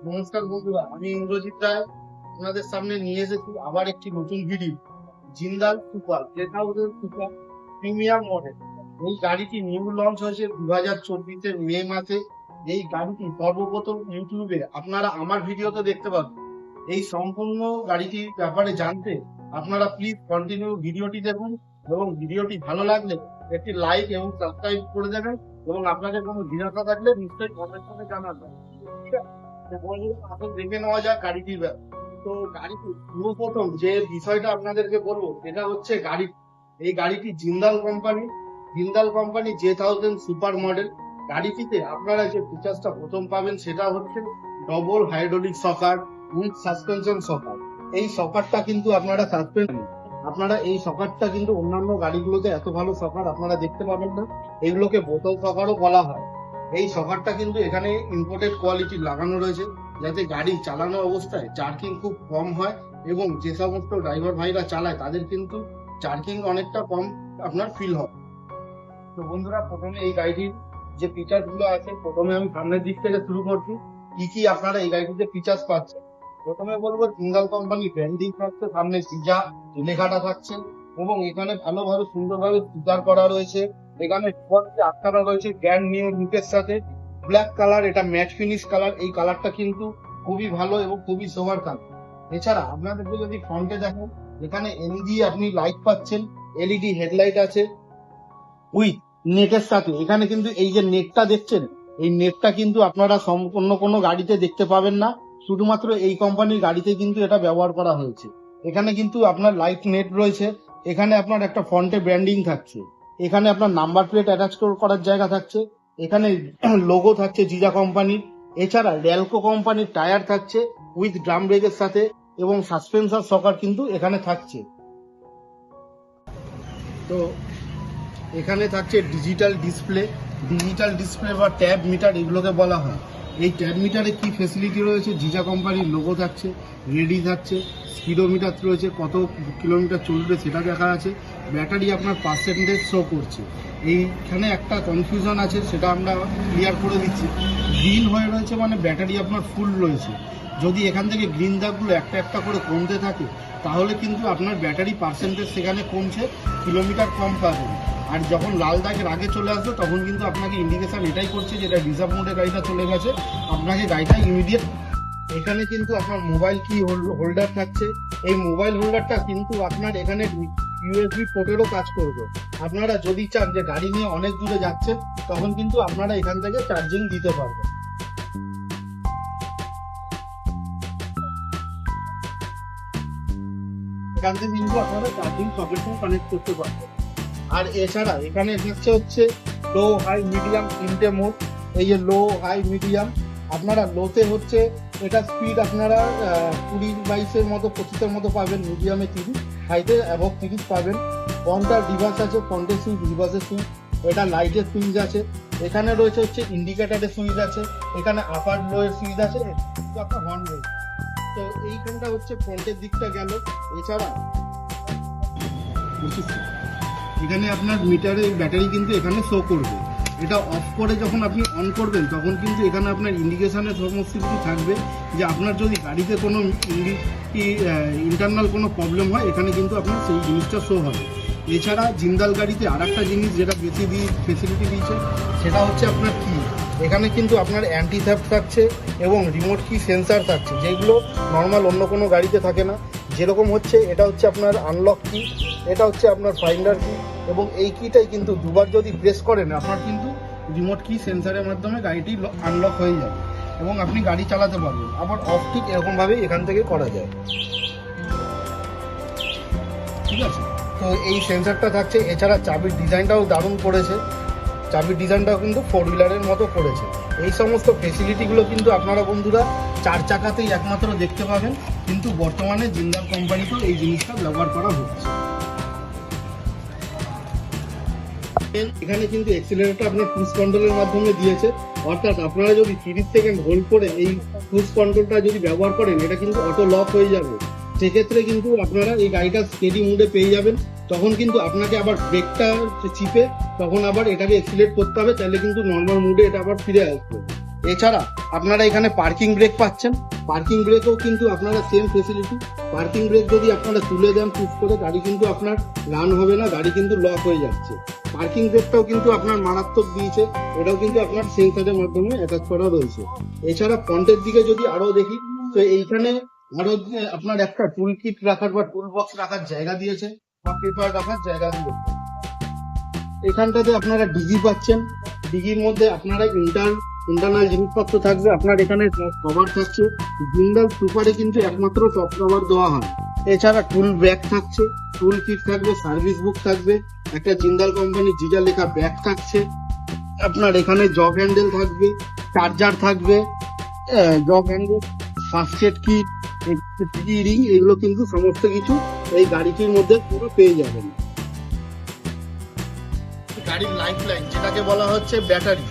নমস্কার বন্ধুরা, আমি ইন্দ্রজিৎ রায় আপনাদের সামনে নিয়ে এসেছি আবার একটি নতুন video. Jindal super super premium model. এই গাড়িটি নিউ লঞ্চ হয়েছে 2024-এর মে মাসে। এই গাড়িটি সর্বপ্রথম ইউটিউবে আপনারা আমার ভিডিওতে দেখতে পাবেন। এই সম্পূর্ণ গাড়িটির ব্যাপারে জানতে আপনারা প্লিজ কন্টিনিউ ভিডিওটি দেখুন এবং ভিডিওটি ভালো লাগলে একটি লাইক এবং সাবস্ক্রাইব করে দেবেন এবং আপনাদের কোনো জিজ্ঞাসা থাকলে নিশ্চয়ই কমেন্ট করে জানাবেন। ঠিক আছে, এখন দেখে নেওয়া যাক গাড়িটির ব্যাপার। তো গাড়িটি সর্বপ্রথম যে বিষয়টা আপনাদেরকে বলবো সেটা হচ্ছে গাড়ি। এই গাড়িটি Jindal company J1000 super model. গাড়িটিতে আপনারা যে ফিচার্সটা প্রথম পাবেন সেটা হচ্ছে double hydraulic shocker with suspension shocker. এই শকারটা কিন্তু আপনারা এই শকারটা কিন্তু অন্যান্য গাড়িগুলোতে এত ভালো শকার আপনারা দেখতে পাবেন না। এগুলোকে বোতল শকারও বলা হয়। এই শকারটা কিন্তু এখানে ইম্পোর্টেড কোয়ালিটি লাগানো রয়েছে, যাতে গাড়ি চালানো অবস্থায় জার্কিং খুব কম হয় এবং যে সমস্ত ড্রাইভার ভাইরা চালায় তাদের কিন্তু জার্কিং অনেকটা কম আপনার ফিল হয়। তো বন্ধুরা, প্রথমে এই গাড়িটির যে ফিচার্স গুলো আছে, প্রথমে আমি সামনের দিক থেকে শুরু করছি। কি কি আপনারা এই গাড়িটিতে ফিচার্স পাচ্ছেন। প্রথমে বলবো জিন্দাল কোম্পানি ব্র্যান্ডিং থাকছে, সামনে জিজা লেখাটা থাকছে এবং এখানে ভালোভাবে সুন্দরভাবে স্টিকার করা রয়েছে। এখানে আটকানো রয়েছে ব্র্যান্ড নিউ লুকের সাথে। ব্ল্যাক কালার, এটা ম্যাট ফিনিশ কালার। এই কালারটা কিন্তু খুবই ভালো এবং খুবই সোভার কালার। এছাড়া আপনাদেরকে যদি ফ্রন্টে দেখেন, এখানে এলইডি আপনি লাইট পাচ্ছেন, এলইডি হেডলাইট আছে উইথ নেটের সাথে। এখানে কিন্তু এই যে নেটটা দেখছেন, এই নেটটা কিন্তু আপনারা অন্য কোনো গাড়িতে দেখতে পাবেন না, শুধুমাত্র এই কোম্পানির গাড়িতে কিন্তু এটা ব্যবহার করা হয়েছে। এখানে কিন্তু আপনার লাইট নেট রয়েছে। এখানে আপনার একটা ফ্রন্টে ব্র্যান্ডিং থাকছে, এখানে আপনার নাম্বার প্লেট অ্যাটাচ করার জায়গা থাকছে, এখানে লোগো থাকছে জিজা কোম্পানির। এছাড়া র্যালকো কোম্পানির টায়ার থাকছে উইথ ড্রাম ব্রেকের সাথে এবং সাসপেন্সার শকার কিন্তু এখানে থাকছে। তো এখানে থাকছে ডিজিটাল ডিসপ্লে বা ট্যাব মিটার এগুলোকে বলা হয়। এই ট্যাব মিটারে কি ফেসিলিটি রয়েছে, জিজা কোম্পানির লোগো থাকছে, রেডি থাকছে, স্পিডোমিটার রয়েছে, কত কিলোমিটার চলবে সেটা দেখা আছে, ব্যাটারি আপনার পার্সেন্টেজ শো করছে। এইখানে একটা কনফিউশন আছে, সেটা আমরা ক্লিয়ার করে দিচ্ছি। গ্রিন হয়ে রয়েছে মানে ব্যাটারি আপনার ফুল রয়েছে। যদি এখান থেকে গ্রিন দাগগুলো একটা একটা করে কমতে থাকে তাহলে কিন্তু আপনার ব্যাটারি পার্সেন্টেজ সেখানে কমছে, কিলোমিটার কম পাবেন। আর যখন লাল দাগের আগে চলে আসবে তখন কিন্তু আপনাকে ইন্ডিকেশন এটাই করছে যে এটা রিজার্ভ মোডে গাড়িটা চলে গেছে, আপনাকে গাড়িটা ইমিডিয়েট। এখানে কিন্তু আপনার মোবাইল কি হোল্ডার থাকছে। এই মোবাইল হোল্ডারটা কিন্তু আপনার এখানে ইউএসবি পোর্টেরও কাজ করবে। আপনারা যদি চান যে গাড়ি নিয়ে অনেক দূরে যাচ্ছেন তখন কিন্তু আপনারা এখান থেকে চার্জিং দিতে পারবেন। এখান থেকে কিন্তু আপনারা চার্জিং সকেটও কানেক্ট করতে পারবেন। আর এছাড়া এখানে হচ্ছে লো হাই মিডিয়াম তিনটে মোড। এই যে লো হাই মিডিয়াম, আপনারা লোতে হচ্ছে এটা স্পিড আপনারা 20-22-এর মতো 25-এর মতো পাবেন, মিডিয়ামে 30, হাইতে অ্যাবভ 30 পাবেন। ফ্রন্টার রিভার্স আছে, ফ্রন্টের সুইচ, রিভার্সের সুইচ, এটা লাইটের সুইচ আছে। এখানে রয়েছে হচ্ছে ইন্ডিকেটারের সুইচ আছে, এখানে আপার লোয়ের সুইচ আছে, একটা হর্ন রয়েছে। তো এইখানটা হচ্ছে ফ্রন্টের দিকটা গেল। এছাড়া এখানে আপনার মিটারের ব্যাটারি কিন্তু এখানে শো করবে। এটা অফ করে যখন আপনি অন করবেন তখন কিন্তু এখানে আপনার ইন্ডিকেশনের সমস্ত কিছু থাকবে, যে আপনার যদি গাড়িতে কোনো ইন্টারনাল কোনো প্রবলেম হয় এখানে কিন্তু আপনার সেই জিনিসটা শো হবে। এছাড়া জিন্দাল গাড়িতে আর একটা জিনিস যেটা বেশি ফেসিলিটি দিয়েছে সেটা হচ্ছে আপনার কি, এখানে কিন্তু আপনার অ্যান্টি থ্যাফট থাকছে এবং রিমোট কি সেন্সার থাকছে, যেগুলো নর্মাল অন্য কোনো গাড়িতে থাকে না। যেরকম হচ্ছে এটা হচ্ছে আপনার আনলক কি, এটা হচ্ছে আপনার ফাইন্ডার কি, এবং এই কিটাই কিন্তু দুবার যদি প্রেস করেন আপনার কিন্তু রিমোট কি সেন্সারের মাধ্যমে গাড়িটি আনলক হয়ে যাবে এবং আপনি গাড়ি চালাতে পারবেন। আবার অফ ঠিক এরকমভাবেই এখান থেকে করা যায়, ঠিক আছে। তো এই সেন্সারটা থাকছে। এছাড়া চাবির ডিজাইনটাও দারুণ করেছে, চাবির ডিজাইনটাও কিন্তু 4 হুইলারের মতো করেছে। এই সমস্ত ফেসিলিটিগুলো কিন্তু আপনারা বন্ধুরা 4 চাকাতেই একমাত্র দেখতে পাবেন, কিন্তু বর্তমানে জিন্দাল কোম্পানিতেও এই জিনিসটা ব্যবহার করা হচ্ছে। এখানে কিন্তু এক্সিলারেটর আপনার পুশ কন্ট্রোলের মাধ্যমে দিয়েছে, অর্থাৎ আপনারা যদি 30 সেকেন্ড হোল্ড করে এই পুশ কন্ট্রোলটা যদি ব্যবহার করেন এটা কিন্তু অটো লক হয়ে যাবে। সেক্ষেত্রে কিন্তু আপনারা এই গাড়িটা স্টেডি মুডে পেয়ে যাবেন। তখন কিন্তু আপনাকে আবার ব্রেকটা চিপে তখন আবার এটাকে এক্সিলেট করতে হবে, তাহলে কিন্তু নর্মাল মুডে এটা আবার ফিরে আসবে। এছাড়া আপনারা এখানে পার্কিং ব্রেক পাচ্ছেন, পার্কিং ব্রেকও কিন্তু আপনারা সেম ফেসিলিটি। পার্কিং ব্রেক যদি আপনারা তুলে দেন পুশ করে, গাড়ি কিন্তু আপনার রান হবে না, গাড়ি কিন্তু লক হয়ে যাচ্ছে। পার্কিং ব্রেকটাও কিন্তু আপনার মারাত্মক দিয়েছে, ওটাও কিন্তু আপনার সেন্সারের মাধ্যমে অ্যাটাচ করা রয়েছে। এছাড়া ফ্রন্টের দিকে যদি আরো দেখি, তো এইখানে আরো আপনার একটা টুল কিট রাখার বা টুল বক্স রাখার জায়গা দিয়েছে, বা পেপার রাখার জায়গা দিয়েছে। এখানটাতে আপনারা ডিগি পাচ্ছেন, ডিগির মধ্যে আপনারা ইন্টারনাল জিনিসপত্র থাকবে। আপনার এখানে কভার থাকছে, জিন্দাল সুপারে কিন্তু একমাত্র টপ কভার দেওয়া হয়। এছাড়া টুল ব্যাগ থাকছে, টুল কিট থাকবে, সার্ভিস বুক থাকবে, একটা জিন্দাল কোম্পানি জিজা লেখা ব্যাগ থাকছে। আপনার এখানে জগ হ্যান্ডেল থাকবে, চার্জার থাকবে, jug handle, first aid kit, ring, এগুলো কিন্তু সমস্ত কিছু এই গাড়িটির মধ্যে পুরো পেয়ে যাবেন। গাড়ির লাইফ লাইন যেটাকে বলা হচ্ছে ব্যাটারি,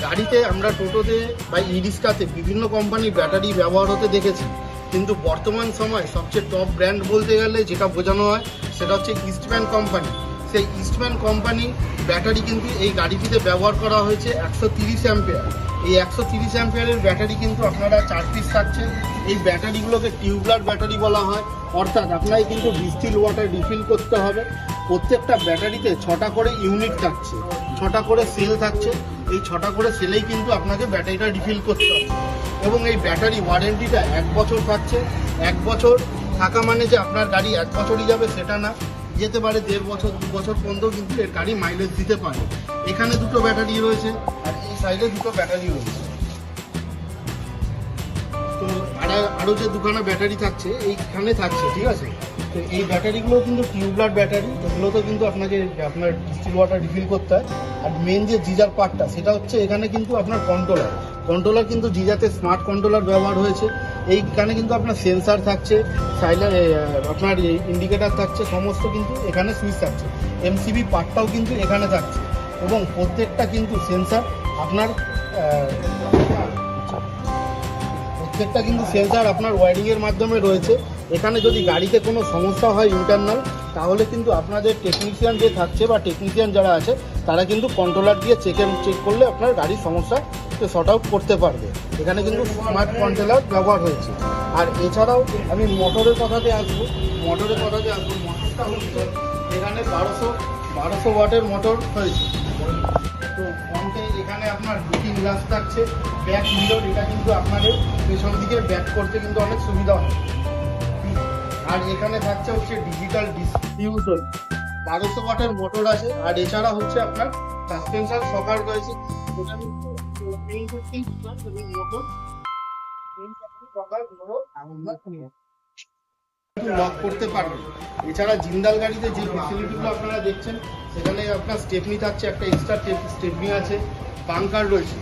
গাড়িতে আমরা টোটোতে বা ই রিক্সাতে বিভিন্ন কোম্পানির ব্যাটারি ব্যবহার হতে দেখেছি, কিন্তু বর্তমান সময় সবচেয়ে টপ ব্র্যান্ড বলতে গেলে যেটা বোঝানো হয় সেটা হচ্ছে ইস্টম্যান কোম্পানি। সেই ইস্টম্যান কোম্পানি ব্যাটারি কিন্তু এই গাড়িটিতে ব্যবহার করা হয়েছে 130 অ্যাম্পিয়ার। এই 130 অ্যাম্পিয়ারের ব্যাটারি কিন্তু আপনারা 4 পিস থাকছে। এই ব্যাটারিগুলোকে টিউবলার ব্যাটারি বলা হয়, অর্থাৎ আপনাকে কিন্তু ডিস্টিল ওয়াটার রিফিল করতে হবে। প্রত্যেকটা ব্যাটারিতে 6টা করে ইউনিট থাকছে, 6টা করে সেল থাকছে। এই 6টা করে সেলেই কিন্তু আপনাকে ব্যাটারিটা রিফিল করতে হবে। এবং এই ব্যাটারি ওয়ারেন্টিটা 1 বছর থাকছে। 1 বছর থাকা মানে যে আপনার গাড়ি 1 বছরই যাবে সেটা না, যেতে পারে 1.5 বছর 2 বছর পর্যন্ত কিন্তু এর গাড়ি মাইলেজ দিতে পারে। এখানে 2টো ব্যাটারি রয়েছে আর এই সাইডে 2টো ব্যাটারি রয়েছে। তো আরো যে 2খানা ব্যাটারি থাকছে এইখানে থাকছে, ঠিক আছে। তো এই ব্যাটারিগুলো কিন্তু টিউবলার ব্যাটারি, এগুলোতে কিন্তু আপনাকে আপনার ডিস্টিল ওয়াটার রিফিল করতে হয়। আর মেন যে জিজার পার্টটা সেটা হচ্ছে এখানে কিন্তু আপনার কন্ট্রোলার কিন্তু জিজাতে স্মার্ট কন্ট্রোলার ব্যবহার হয়েছে। এইখানে কিন্তু আপনার সেন্সার থাকছে, আপনার ইন্ডিকেটার থাকছে, সমস্ত কিন্তু এখানে সুইচ থাকছে। এমসিবি পার্টটাও কিন্তু এখানে থাকছে এবং প্রত্যেকটা কিন্তু সেন্সার আপনার ওয়ারিং এর মাধ্যমে রয়েছে। এখানে যদি গাড়িতে কোনো সমস্যা হয় ইন্টারনাল, তাহলে কিন্তু আপনাদের টেকনিশিয়ান যে থাকছে বা টেকনিশিয়ান যারা আছে তারা কিন্তু কন্ট্রোলার দিয়ে চেক করলে আপনার গাড়ির সমস্যা শর্ট আউট করতে পারবে। এখানে কিন্তু স্মার্ট কন্ট্রোলার ব্যবহার হয়েছে। আর এছাড়াও আমি মোটরের কথাতে আসবো। মোটরটা হচ্ছে এখানে 1200 ওয়াটের মোটর হয়েছে। তো ফ্রন্টে এখানে আপনার লুকিং গ্লাস থাকছে, ব্যাক মিরর, এটা কিন্তু আপনাদের পেছন দিকে ব্যাক করতে কিন্তু অনেক সুবিধা হয়। আর এখানে থাকছে হচ্ছে ডিজিটাল ডিস্ট্রিবিউশন, 1200 ওয়াটের মোটর আছে। আর এছাড়া হচ্ছে আপনার সাসপেনশন সকার রয়েছে, লক করতে পারবেন। এছাড়া জিন্দাল গাড়িতে যে ফেসিলিটিগুলো আপনারা দেখছেন সেখানে আপনার স্টেপনি থাকছে, একটা এক্সট্রা স্টেপনি আছে, বাঙ্কার রয়েছে।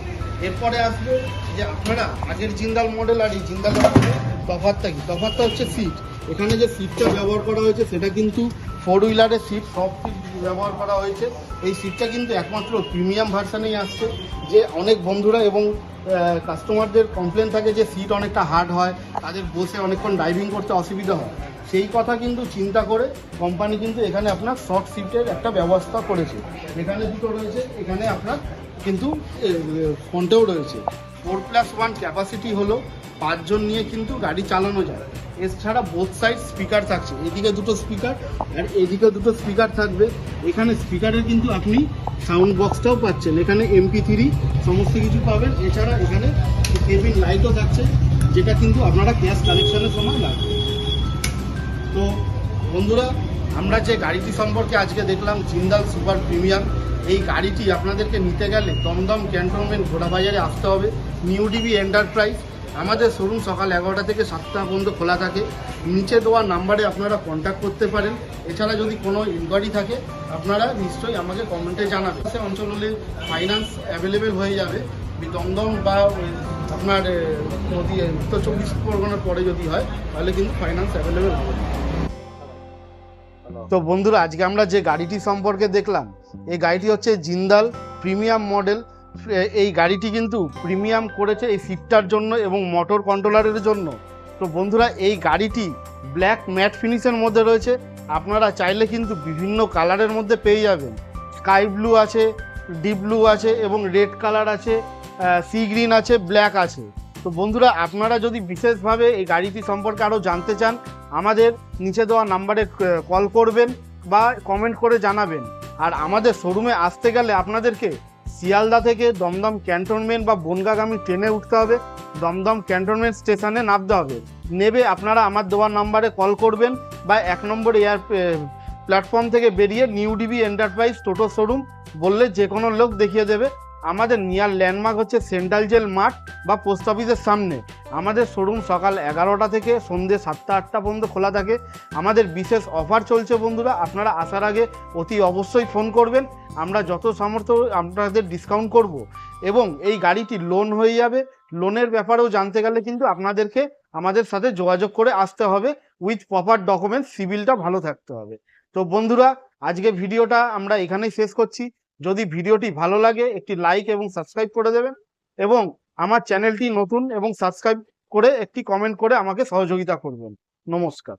এরপরে আসবে যে আপনারা আগের জিন্দাল মডেল আর এই জিন্দাল মডেলের তফাৎটা হচ্ছে সিট। এখানে যে সিটটা ব্যবহার করা হয়েছে সেটা কিন্তু 4 হুইলারের সিট, সব সিট ব্যবহার করা হয়েছে। এই সিটটা কিন্তু একমাত্র প্রিমিয়াম ভার্সানেই আসছে। যে অনেক বন্ধুরা এবং কাস্টমারদের কমপ্লেন থাকে যে সিট অনেকটা হার্ড হয়, তাদের বসে অনেকক্ষণ ড্রাইভিং করতে অসুবিধা হয়। সেই কথা কিন্তু চিন্তা করে কোম্পানি কিন্তু এখানে আপনার শর্ট সিটের একটা ব্যবস্থা করেছে। এখানে 2টো রয়েছে, এখানে আপনার কিন্তু ফ্রন্টেও রয়েছে। 4+1 ক্যাপাসিটি হলো 5 জন নিয়ে কিন্তু গাড়ি চালানো যায়। এছাড়া বোথ সাইড স্পিকার থাকছে, এদিকে 2টো স্পিকার আর এদিকে 2টো স্পিকার থাকবে। এখানে স্পিকারের কিন্তু আপনি সাউন্ড বক্সটাও পাচ্ছেন, এখানে MP3 সমস্ত কিছু পাবেন। এছাড়া এখানে কেবিন লাইটও থাকছে, যেটা কিন্তু আপনারা গ্যাস কানেকশনের সময় লাগবে। তো বন্ধুরা আমরা যে গাড়িটি সম্পর্কে আজকে দেখলাম জিন্দাল সুপার প্রিমিয়াম, এই গাড়িটি আপনাদেরকে নিতে গেলে দমদম ক্যান্টনমেন্ট ঘোড়াবাজারে আসতে হবে, নিউ ডিবি এন্টারপ্রাইজ। আমাদের শোরুম সকাল 11টা থেকে 7টা পর্যন্ত খোলা থাকে। নিচে দেওয়া নাম্বারে আপনারা কন্ট্যাক্ট করতে পারেন। এছাড়া যদি কোনো ইনকোয়ারি থাকে আপনারা নিশ্চয়ই আমাকে কমেন্টে জানাবেন। সে অঞ্চল হলে ফাইন্যান্স অ্যাভেলেবেল হয়ে যাবে। দমদম বা আপনার নদী উত্তর 24 পরগনার পরে যদি হয় তাহলে কিন্তু ফাইন্যান্স অ্যাভেলেবেল হবে। তো বন্ধুরা, আজকে আমরা যে গাড়িটি সম্পর্কে দেখলাম, এই গাড়িটি হচ্ছে জিন্দাল প্রিমিয়াম মডেল। এই গাড়িটি কিন্তু প্রিমিয়াম করেছে এই সিটটার জন্য এবং মোটর কন্ট্রোলারের জন্য। তো বন্ধুরা, এই গাড়িটি ব্ল্যাক ম্যাট ফিনিশের মধ্যে রয়েছে। আপনারা চাইলে কিন্তু বিভিন্ন কালারের মধ্যে পেয়ে যাবেন। স্কাই ব্লু আছে, ডিপ ব্লু আছে এবং রেড কালার আছে, সি গ্রিন আছে, ব্ল্যাক আছে। তো বন্ধুরা, আপনারা যদি বিশেষভাবে এই গাড়িটি সম্পর্কে আরও জানতে চান, আমাদের নিচে দেওয়া নাম্বারে কল করবেন বা কমেন্ট করে জানাবেন। আর আমাদের শোরুমে আসতে গেলে আপনাদেরকে শিয়ালদা থেকে দমদম ক্যান্টনমেন্ট বা বনগাগামী ট্রেনে উঠতে হবে, দমদম ক্যান্টনমেন্ট স্টেশনে নামতে হবে। নেবে আপনারা আমার দেওয়া নাম্বারে কল করবেন বা 1 নম্বর এয়ার প্ল্যাটফর্ম থেকে বেরিয়ে নিউ ডিবি এন্টারপ্রাইজ টোটো শোরুম বললে যে কোনো লোক দেখিয়ে দেবে। আমাদের নিয়ার ল্যান্ডমার্ক হচ্ছে সেন্ট্রাল জেল মাঠ বা পোস্ট অফিসের সামনে। আমাদের শোরুম সকাল 11টা থেকে সন্ধ্যে 7টা-8টা পর্যন্ত খোলা থাকে। আমাদের বিশেষ অফার চলছে বন্ধুরা, আপনারা আসার আগে অতি অবশ্যই ফোন করবেন। আমরা যত সামর্থ্য আপনাদের ডিসকাউন্ট করব এবং এই গাড়িটি লোন হয়ে যাবে। লোনের ব্যাপারেও জানতে গেলে কিন্তু আপনাদেরকে আমাদের সাথে যোগাযোগ করে আসতে হবে উইথ প্রপার ডকুমেন্টস, সিভিলটা ভালো থাকতে হবে। তো বন্ধুরা, আজকে ভিডিওটা আমরা এখানেই শেষ করছি। যদি ভিডিওটি ভালো লাগে একটি লাইক এবং সাবস্ক্রাইব করে দেবেন এবং আমার চ্যানেলটি নতুন এবং সাবস্ক্রাইব করে একটি কমেন্ট করে আমাকে সহযোগিতা করবেন। নমস্কার।